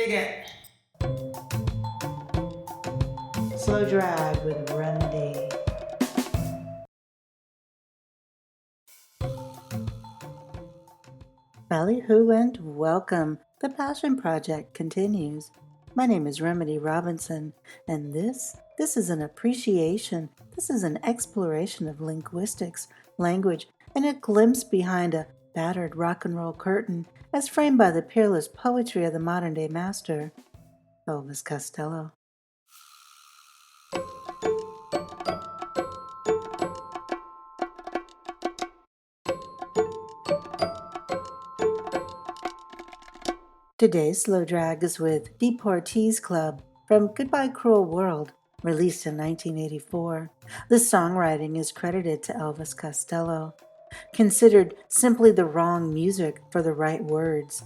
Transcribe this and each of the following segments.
dig it. Slow drag with Remedy. Ballyhoo and welcome. The Passion Project continues. My name is Remedy Robinson, and this is an appreciation. This is an exploration of linguistics, language, and a glimpse behind a battered rock and roll curtain as framed by the peerless poetry of the modern day master, Elvis Costello. Today's slow drag is with Deportees Club from Goodbye Cruel World, released in 1984. The songwriting is credited to Elvis Costello. Considered simply the wrong music for the right words,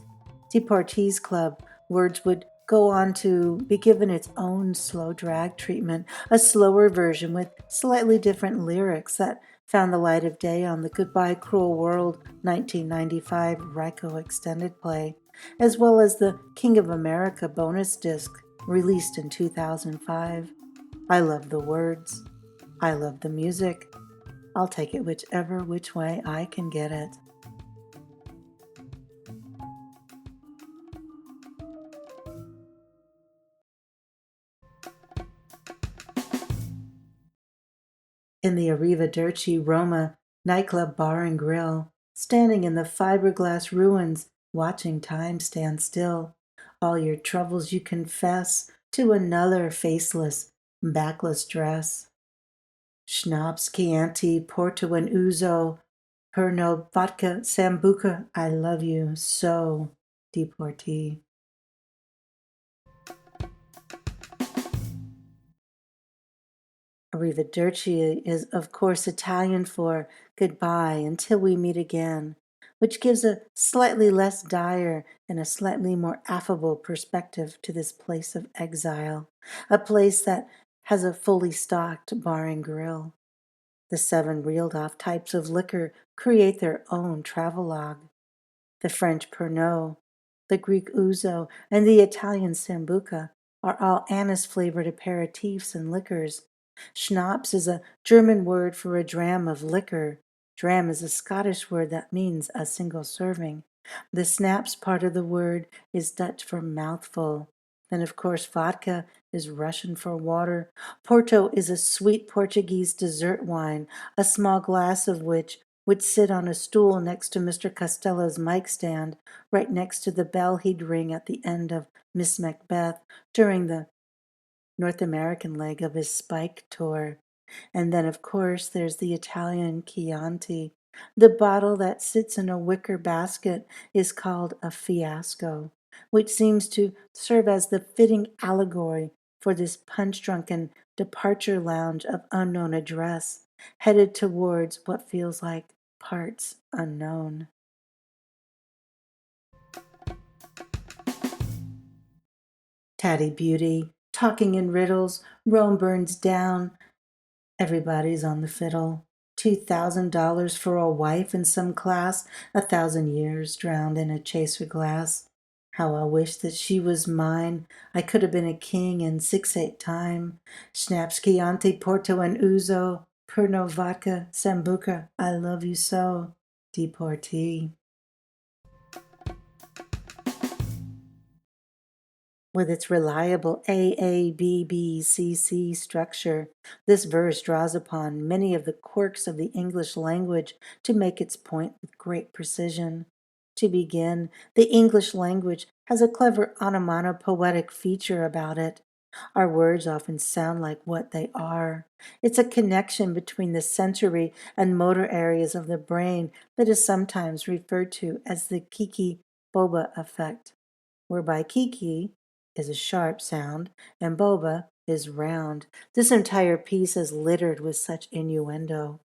Deportees Club words would go on to be given its own slow drag treatment, a slower version with slightly different lyrics that found the light of day on the Goodbye Cruel World 1995 Ryko extended play, as well as the King of America bonus disc released in 2005. I love the words. I love the music. I'll take it which way I can get it. In the Arrivederci Roma nightclub bar and grill, standing in the fiberglass ruins, watching time stand still. All your troubles you confess to another faceless, backless dress. Schnapps, chianti, Porto, and ouzo, Pernod, vodka, sambuca, I love you so, Deportee. Arrivederci is, of course, Italian for goodbye until we meet again, which gives a slightly less dire and a slightly more affable perspective to this place of exile, a place that has a fully stocked bar and grill. The 7 reeled off types of liquor create their own travelogue. The French Pernod, the Greek ouzo, and the Italian sambuca are all anise-flavored aperitifs and liquors. Schnapps is a German word for a dram of liquor. Dram is a Scottish word that means a single serving. The snaps part of the word is Dutch for mouthful. Then, of course, vodka is Russian for water. Porto is a sweet Portuguese dessert wine, a small glass of which would sit on a stool next to Mr. Costello's mic stand, right next to the bell he'd ring at the end of Miss Macbeth during the North American leg of his Spike tour. And then, of course, there's the Italian Chianti. The bottle that sits in a wicker basket is called a fiasco, which seems to serve as the fitting allegory for this punch-drunken departure lounge of unknown address, headed towards what feels like parts unknown. Tatty beauty, talking in riddles, Rome burns down, everybody's on the fiddle. $2,000 for a wife in some class, 1,000 years drowned in a chaser glass. How I wish that she was mine. I could have been a king in 6/8 time. Schnapps, chianti, Porto, and ouzo, Pernod, vodka, sambuca. I love you so, Deportee. With its reliable AABBCC structure, this verse draws upon many of the quirks of the English language to make its point with great precision. To begin, the English language has a clever onomatopoetic feature about it. Our words often sound like what they are. It's a connection between the sensory and motor areas of the brain that is sometimes referred to as the Kiki Boba effect, whereby Kiki is a sharp sound, and boba is round. This entire piece is littered with such innuendo.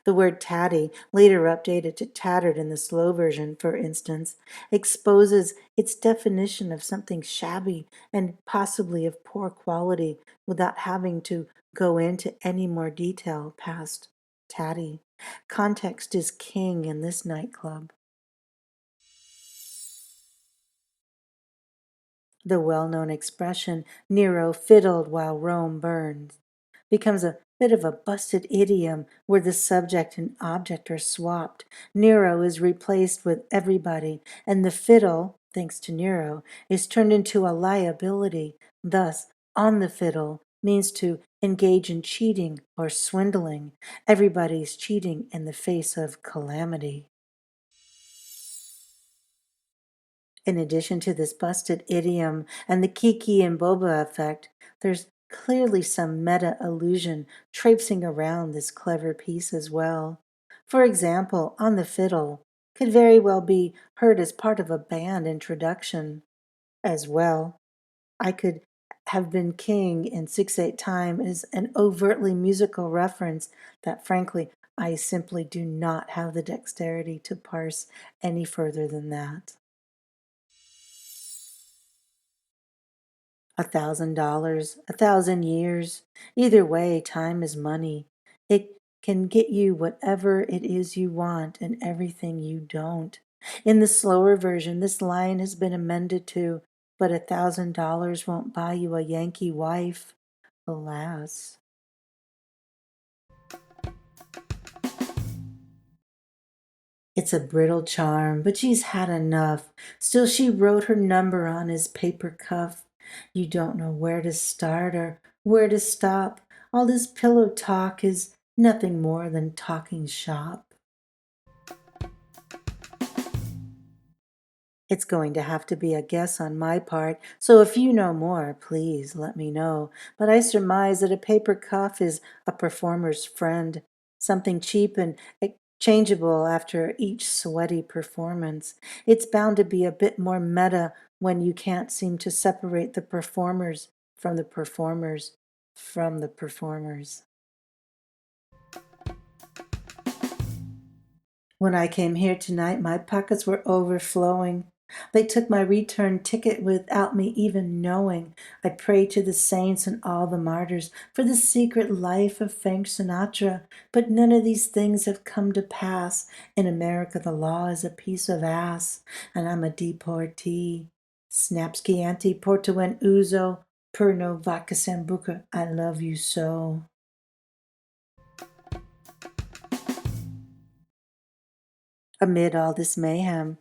The word tatty, later updated to tattered in the slow version, for instance, exposes its definition of something shabby and possibly of poor quality without having to go into any more detail past tatty. Context is king in this nightclub. The well-known expression, Nero fiddled while Rome burned, becomes a bit of a busted idiom where the subject and object are swapped. Nero is replaced with everybody, and the fiddle, thanks to Nero, is turned into a liability. Thus, on the fiddle means to engage in cheating or swindling. Everybody's cheating in the face of calamity. In addition to this busted idiom and the Kiki and Boba effect, there's clearly some meta allusion traipsing around this clever piece as well. For example, on the fiddle could very well be heard as part of a band introduction as well. I could have been king in 6/8 time is an overtly musical reference that frankly I simply do not have the dexterity to parse any further than that. $1,000, 1,000 years. Either way, time is money. It can get you whatever it is you want and everything you don't. In the slower version, this line has been amended to, but $1,000 won't buy you a Yankee wife. Alas. It's a brittle charm, but she's had enough. Still, she wrote her number on his paper cuff. You don't know where to start or where to stop. All this pillow talk is nothing more than talking shop. It's going to have to be a guess on my part, so if you know more, please let me know. But I surmise that a paper cuff is a performer's friend, something cheap and exchangeable after each sweaty performance. It's bound to be a bit more meta when you can't seem to separate the performers from the performers from the performers. When I came here tonight, my pockets were overflowing. They took my return ticket without me even knowing. I prayed to the saints and all the martyrs for the secret life of Frank Sinatra, but none of these things have come to pass. In America, the law is a piece of ass, and I'm a deportee. Schnapps, chianti, Porto, and ouzo, Pernod, vodka, sambuca, I love you so. Amid all this mayhem,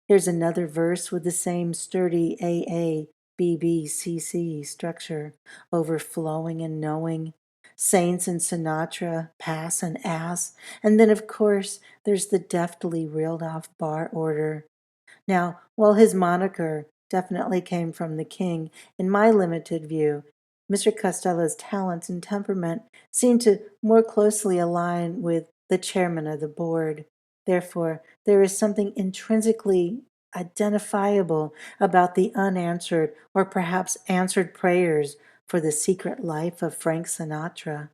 here's another verse with the same sturdy AA, BBCC structure, overflowing and knowing. Saints and Sinatra, pass and ass, and then of course there's the deftly reeled off bar order. Now, while his moniker definitely came from the king, in my limited view, Mr. Costello's talents and temperament seem to more closely align with the chairman of the board. Therefore, there is something intrinsically identifiable about the unanswered or perhaps answered prayers for the secret life of Frank Sinatra.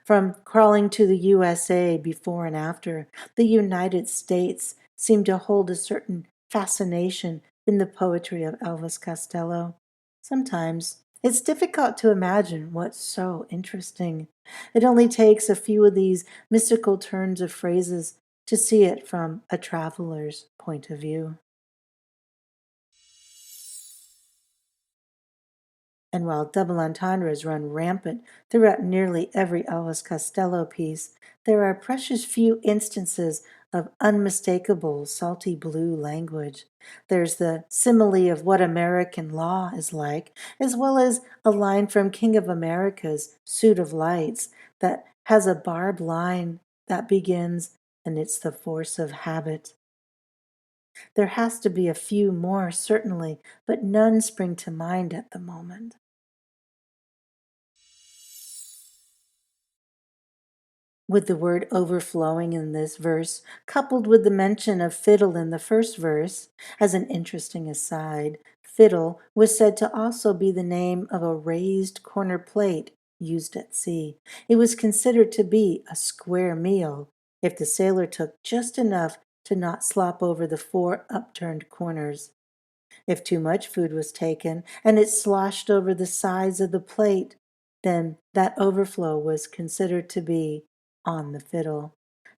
From crawling to the USA before and after, the United States seemed to hold a certain fascination in the poetry of Elvis Costello. Sometimes it's difficult to imagine what's so interesting. It only takes a few of these mystical turns of phrases to see it from a traveler's point of view. And while double entendres run rampant throughout nearly every Elvis Costello piece, there are precious few instances of unmistakable salty blue language. There's the simile of what American law is like, as well as a line from King of America's Suit of Lights that has a barbed line that begins, and it's the force of habit. There has to be a few more, certainly, but none spring to mind at the moment. With the word overflowing in this verse, coupled with the mention of fiddle in the first verse, as an interesting aside, fiddle was said to also be the name of a raised corner plate used at sea. It was considered to be a square meal if the sailor took just enough to not slop over the four upturned corners. If too much food was taken and it sloshed over the sides of the plate, then that overflow was considered to be on the fiddle.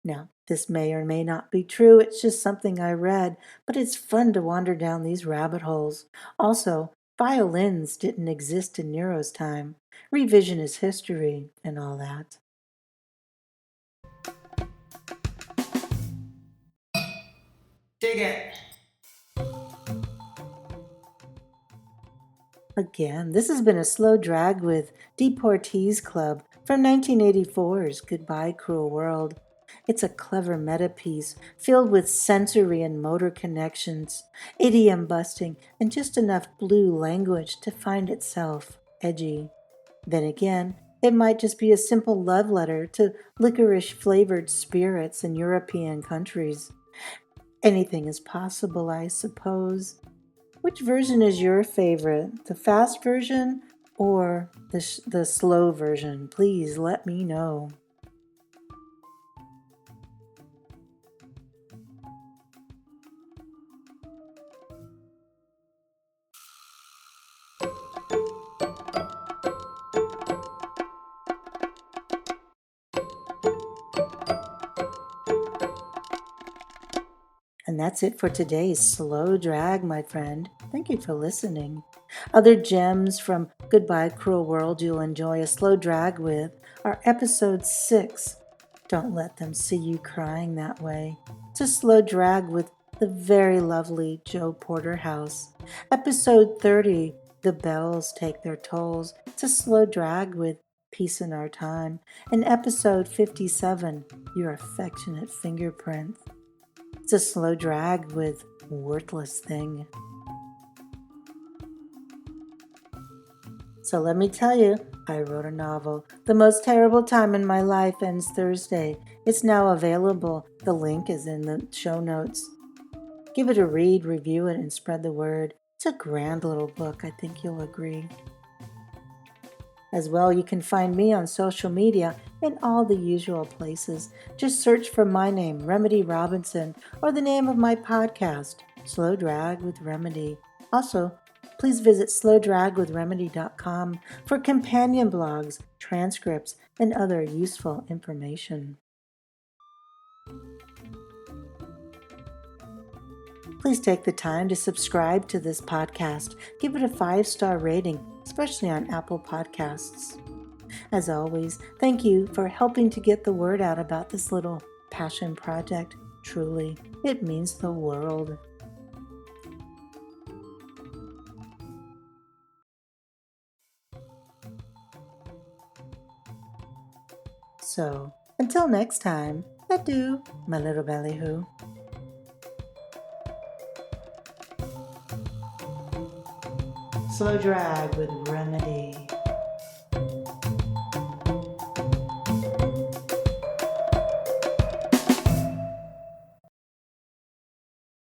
Now, this may or may not be true, it's just something I read, but it's fun to wander down these rabbit holes. Also, Violins didn't exist in Nero's time. Revisionist history and all that. Dig it. Again, this has been a slow drag with Deportees Club from 1984's Goodbye Cruel World. It's a clever meta piece filled with sensory and motor connections, idiom busting, and just enough blue language to find itself edgy. Then again, it might just be a simple love letter to licorice flavored spirits in European countries. Anything is possible, I suppose. Which version is your favorite? The fast version or the slow version? Please let me know. And that's it for today's slow drag, my friend. Thank you for listening. Other gems from Goodbye Cruel World you'll enjoy a slow drag with are episode 6. Don't let them see you crying that way. It's a slow drag with the very lovely Joe Porterhouse. Episode 30, The Bells Take Their Tolls. It's a slow drag with Peace in Our Time. And episode 57, Your Affectionate Fingerprints. It's a slow drag with Worthless Thing. So let me tell you, I wrote a novel. The Most Terrible Time in My Life ends Thursday. It's now available. The link is in the show notes. Give it a read, review it, and spread the word. It's a grand little book. I think you'll agree. As well, you can find me on social media in all the usual places. Just search for my name, Remedy Robinson, or the name of my podcast, Slow Drag with Remedy. Also, please visit slowdragwithremedy.com for companion blogs, transcripts, and other useful information. Please take the time to subscribe to this podcast. Give it a 5-star rating, especially on Apple Podcasts. As always, thank you for helping to get the word out about this little passion project. Truly, it means the world. So, until next time, adieu, my little ballyhoo. Slow drag with Remedy.